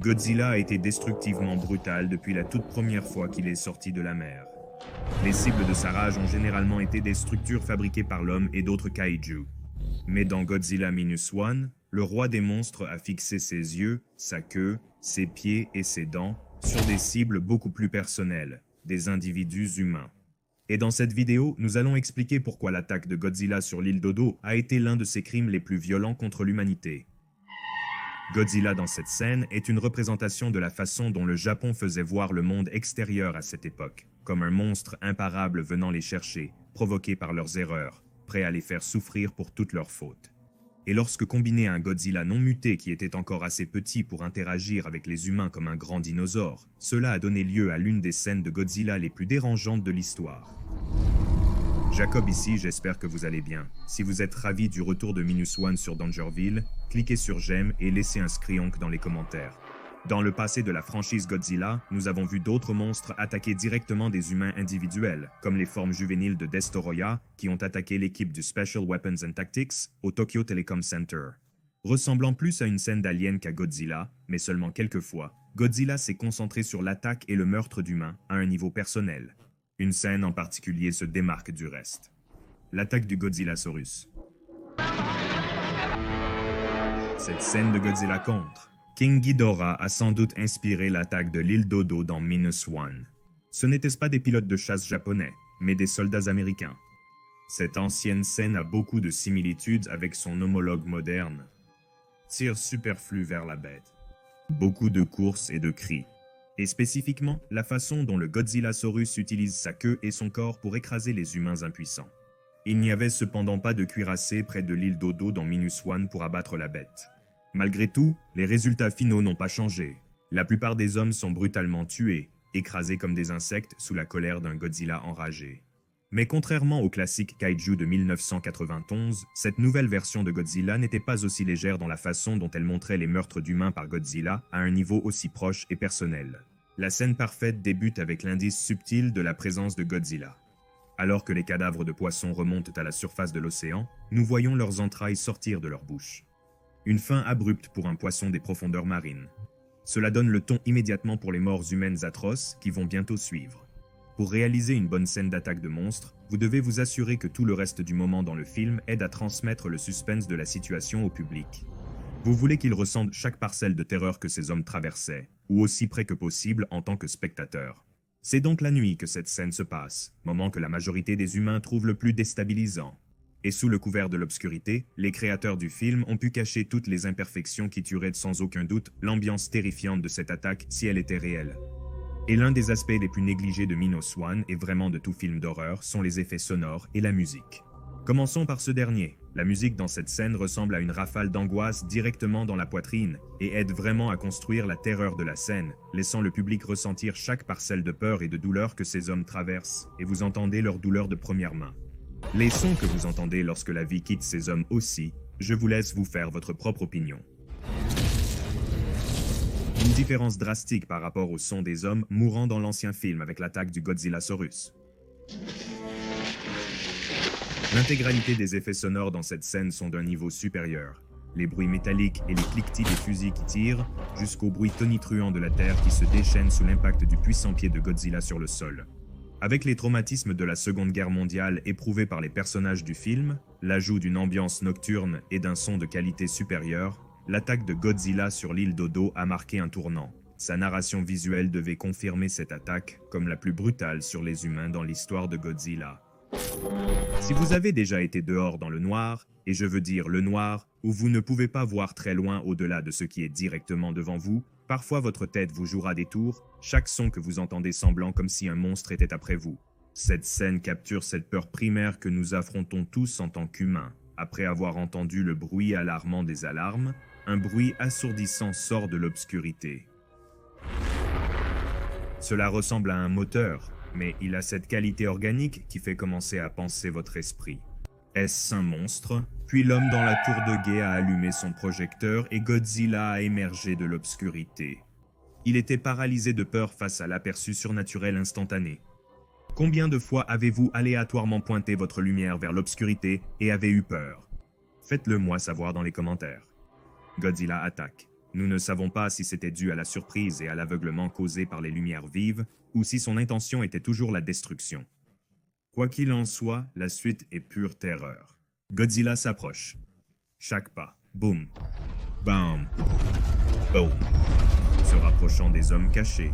Godzilla a été destructivement brutal depuis la toute première fois qu'il est sorti de la mer. Les cibles de sa rage ont généralement été des structures fabriquées par l'homme et d'autres kaiju. Mais dans Godzilla Minus One, le roi des monstres a fixé ses yeux, sa queue, ses pieds et ses dents sur des cibles beaucoup plus personnelles, des individus humains. Et dans cette vidéo, nous allons expliquer pourquoi l'attaque de Godzilla sur l'île Dodo a été l'un de ses crimes les plus violents contre l'humanité. Godzilla dans cette scène est une représentation de la façon dont le Japon faisait voir le monde extérieur à cette époque, comme un monstre imparable venant les chercher, provoqué par leurs erreurs, prêt à les faire souffrir pour toutes leurs fautes. Et lorsque combiné à un Godzilla non muté qui était encore assez petit pour interagir avec les humains comme un grand dinosaure, cela a donné lieu à l'une des scènes de Godzilla les plus dérangeantes de l'histoire. Jacob ici, j'espère que vous allez bien. Si vous êtes ravi du retour de Minus One sur Dangerville, cliquez sur j'aime et laissez un scrionk dans les commentaires. Dans le passé de la franchise Godzilla, nous avons vu d'autres monstres attaquer directement des humains individuels, comme les formes juvéniles de Destoroyah, qui ont attaqué l'équipe du Special Weapons and Tactics au Tokyo Telecom Center. Ressemblant plus à une scène d'Alien qu'à Godzilla, mais seulement quelques fois, Godzilla s'est concentré sur l'attaque et le meurtre d'humains à un niveau personnel. Une scène en particulier se démarque du reste. L'attaque du Godzillasaurus. Cette scène de Godzilla contre King Ghidorah a sans doute inspiré l'attaque de l'île Dodo dans Minus One. Ce n'étaient pas des pilotes de chasse japonais, mais des soldats américains. Cette ancienne scène a beaucoup de similitudes avec son homologue moderne. Tir superflu vers la bête. Beaucoup de courses et de cris. Et spécifiquement, la façon dont le Godzillasaurus utilise sa queue et son corps pour écraser les humains impuissants. Il n'y avait cependant pas de cuirassé près de l'île Dodo dans Minus One pour abattre la bête. Malgré tout, les résultats finaux n'ont pas changé. La plupart des hommes sont brutalement tués, écrasés comme des insectes sous la colère d'un Godzilla enragé. Mais contrairement au classique kaiju de 1991, cette nouvelle version de Godzilla n'était pas aussi légère dans la façon dont elle montrait les meurtres d'humains par Godzilla à un niveau aussi proche et personnel. La scène parfaite débute avec l'indice subtil de la présence de Godzilla. Alors que les cadavres de poissons remontent à la surface de l'océan, nous voyons leurs entrailles sortir de leur bouche. Une fin abrupte pour un poisson des profondeurs marines. Cela donne le ton immédiatement pour les morts humaines atroces qui vont bientôt suivre. Pour réaliser une bonne scène d'attaque de monstres, vous devez vous assurer que tout le reste du moment dans le film aide à transmettre le suspense de la situation au public. Vous voulez qu'il ressente chaque parcelle de terreur que ces hommes traversaient, ou aussi près que possible en tant que spectateur. C'est donc la nuit que cette scène se passe, moment que la majorité des humains trouvent le plus déstabilisant. Et sous le couvert de l'obscurité, les créateurs du film ont pu cacher toutes les imperfections qui tueraient sans aucun doute l'ambiance terrifiante de cette attaque si elle était réelle. Et l'un des aspects les plus négligés de Minus One, et vraiment de tout film d'horreur, sont les effets sonores et la musique. Commençons par ce dernier. La musique dans cette scène ressemble à une rafale d'angoisse directement dans la poitrine et aide vraiment à construire la terreur de la scène, laissant le public ressentir chaque parcelle de peur et de douleur que ces hommes traversent, et vous entendez leur douleur de première main. Les sons que vous entendez lorsque la vie quitte ces hommes aussi, je vous laisse vous faire votre propre opinion. Une différence drastique par rapport au son des hommes mourant dans l'ancien film avec l'attaque du Godzillasaurus. L'intégralité des effets sonores dans cette scène sont d'un niveau supérieur. Les bruits métalliques et les cliquetis des fusils qui tirent, jusqu'au bruit tonitruant de la terre qui se déchaîne sous l'impact du puissant pied de Godzilla sur le sol. Avec les traumatismes de la Seconde Guerre mondiale éprouvés par les personnages du film, l'ajout d'une ambiance nocturne et d'un son de qualité supérieure, l'attaque de Godzilla sur l'île Dodo a marqué un tournant. Sa narration visuelle devait confirmer cette attaque comme la plus brutale sur les humains dans l'histoire de Godzilla. Si vous avez déjà été dehors dans le noir, et je veux dire le noir, où vous ne pouvez pas voir très loin au-delà de ce qui est directement devant vous, parfois votre tête vous jouera des tours, chaque son que vous entendez semblant comme si un monstre était après vous. Cette scène capture cette peur primaire que nous affrontons tous en tant qu'humains. Après avoir entendu le bruit alarmant des alarmes, un bruit assourdissant sort de l'obscurité. Cela ressemble à un moteur, mais il a cette qualité organique qui fait commencer à penser votre esprit. Est-ce un monstre? Puis l'homme dans la tour de guet a allumé son projecteur et Godzilla a émergé de l'obscurité. Il était paralysé de peur face à l'aperçu surnaturel instantané. Combien de fois avez-vous aléatoirement pointé votre lumière vers l'obscurité et avez eu peur? Faites-le moi savoir dans les commentaires. Godzilla attaque. Nous ne savons pas si c'était dû à la surprise et à l'aveuglement causé par les lumières vives, ou si son intention était toujours la destruction. Quoi qu'il en soit, la suite est pure terreur. Godzilla s'approche. Chaque pas, boum, bam, boum, se rapprochant des hommes cachés.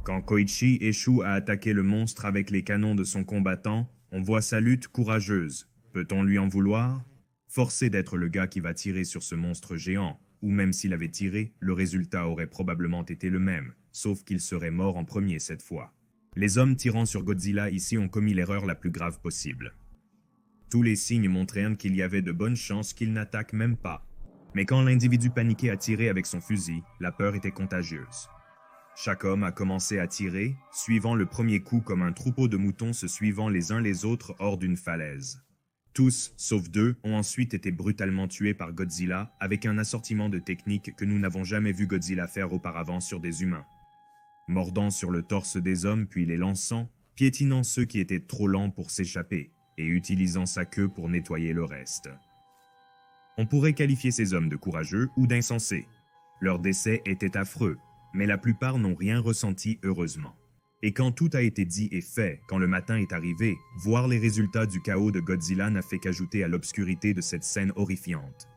Quand Koichi échoue à attaquer le monstre avec les canons de son combattant, on voit sa lutte courageuse. Peut-on lui en vouloir? Forcé d'être le gars qui va tirer sur ce monstre géant, ou même s'il avait tiré, le résultat aurait probablement été le même, sauf qu'il serait mort en premier cette fois. Les hommes tirant sur Godzilla ici ont commis l'erreur la plus grave possible. Tous les signes montraient qu'il y avait de bonnes chances qu'il n'attaque même pas. Mais quand l'individu paniqué a tiré avec son fusil, la peur était contagieuse. Chaque homme a commencé à tirer, suivant le premier coup comme un troupeau de moutons se suivant les uns les autres hors d'une falaise. Tous, sauf deux, ont ensuite été brutalement tués par Godzilla avec un assortiment de techniques que nous n'avons jamais vu Godzilla faire auparavant sur des humains. Mordant sur le torse des hommes puis les lançant, piétinant ceux qui étaient trop lents pour s'échapper, et utilisant sa queue pour nettoyer le reste. On pourrait qualifier ces hommes de courageux ou d'insensés. Leur décès était affreux, mais la plupart n'ont rien ressenti heureusement. Et quand tout a été dit et fait, quand le matin est arrivé, voir les résultats du chaos de Godzilla n'a fait qu'ajouter à l'obscurité de cette scène horrifiante.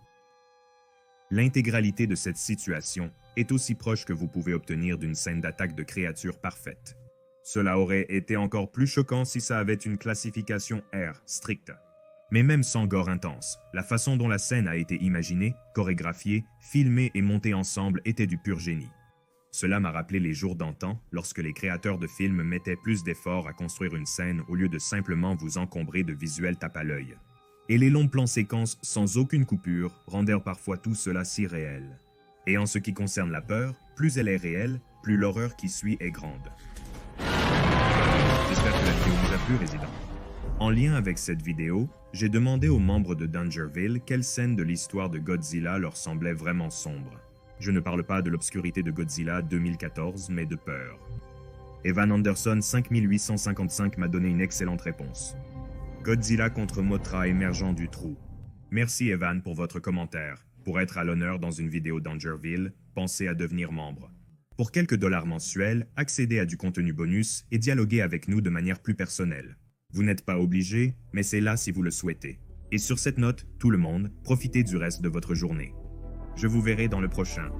L'intégralité de cette situation est aussi proche que vous pouvez obtenir d'une scène d'attaque de créatures parfaite. Cela aurait été encore plus choquant si ça avait une classification R stricte. Mais même sans gore intense, la façon dont la scène a été imaginée, chorégraphiée, filmée et montée ensemble était du pur génie. Cela m'a rappelé les jours d'antan, lorsque les créateurs de films mettaient plus d'efforts à construire une scène au lieu de simplement vous encombrer de visuels tape à l'œil. Et les longs plans séquences sans aucune coupure rendèrent parfois tout cela si réel. Et en ce qui concerne la peur, plus elle est réelle, plus l'horreur qui suit est grande. J'espère que la vidéo vous a plu, résident. En lien avec cette vidéo, j'ai demandé aux membres de Dangerville quelle scène de l'histoire de Godzilla leur semblait vraiment sombre. Je ne parle pas de l'obscurité de Godzilla 2014, mais de peur. Evan Anderson 5855 m'a donné une excellente réponse. Godzilla contre Mothra émergeant du trou. Merci Evan pour votre commentaire. Pour être à l'honneur dans une vidéo Dangerville, pensez à devenir membre. Pour quelques dollars mensuels, accédez à du contenu bonus et dialoguez avec nous de manière plus personnelle. Vous n'êtes pas obligé, mais c'est là si vous le souhaitez. Et sur cette note, tout le monde, profitez du reste de votre journée. Je vous verrai dans le prochain.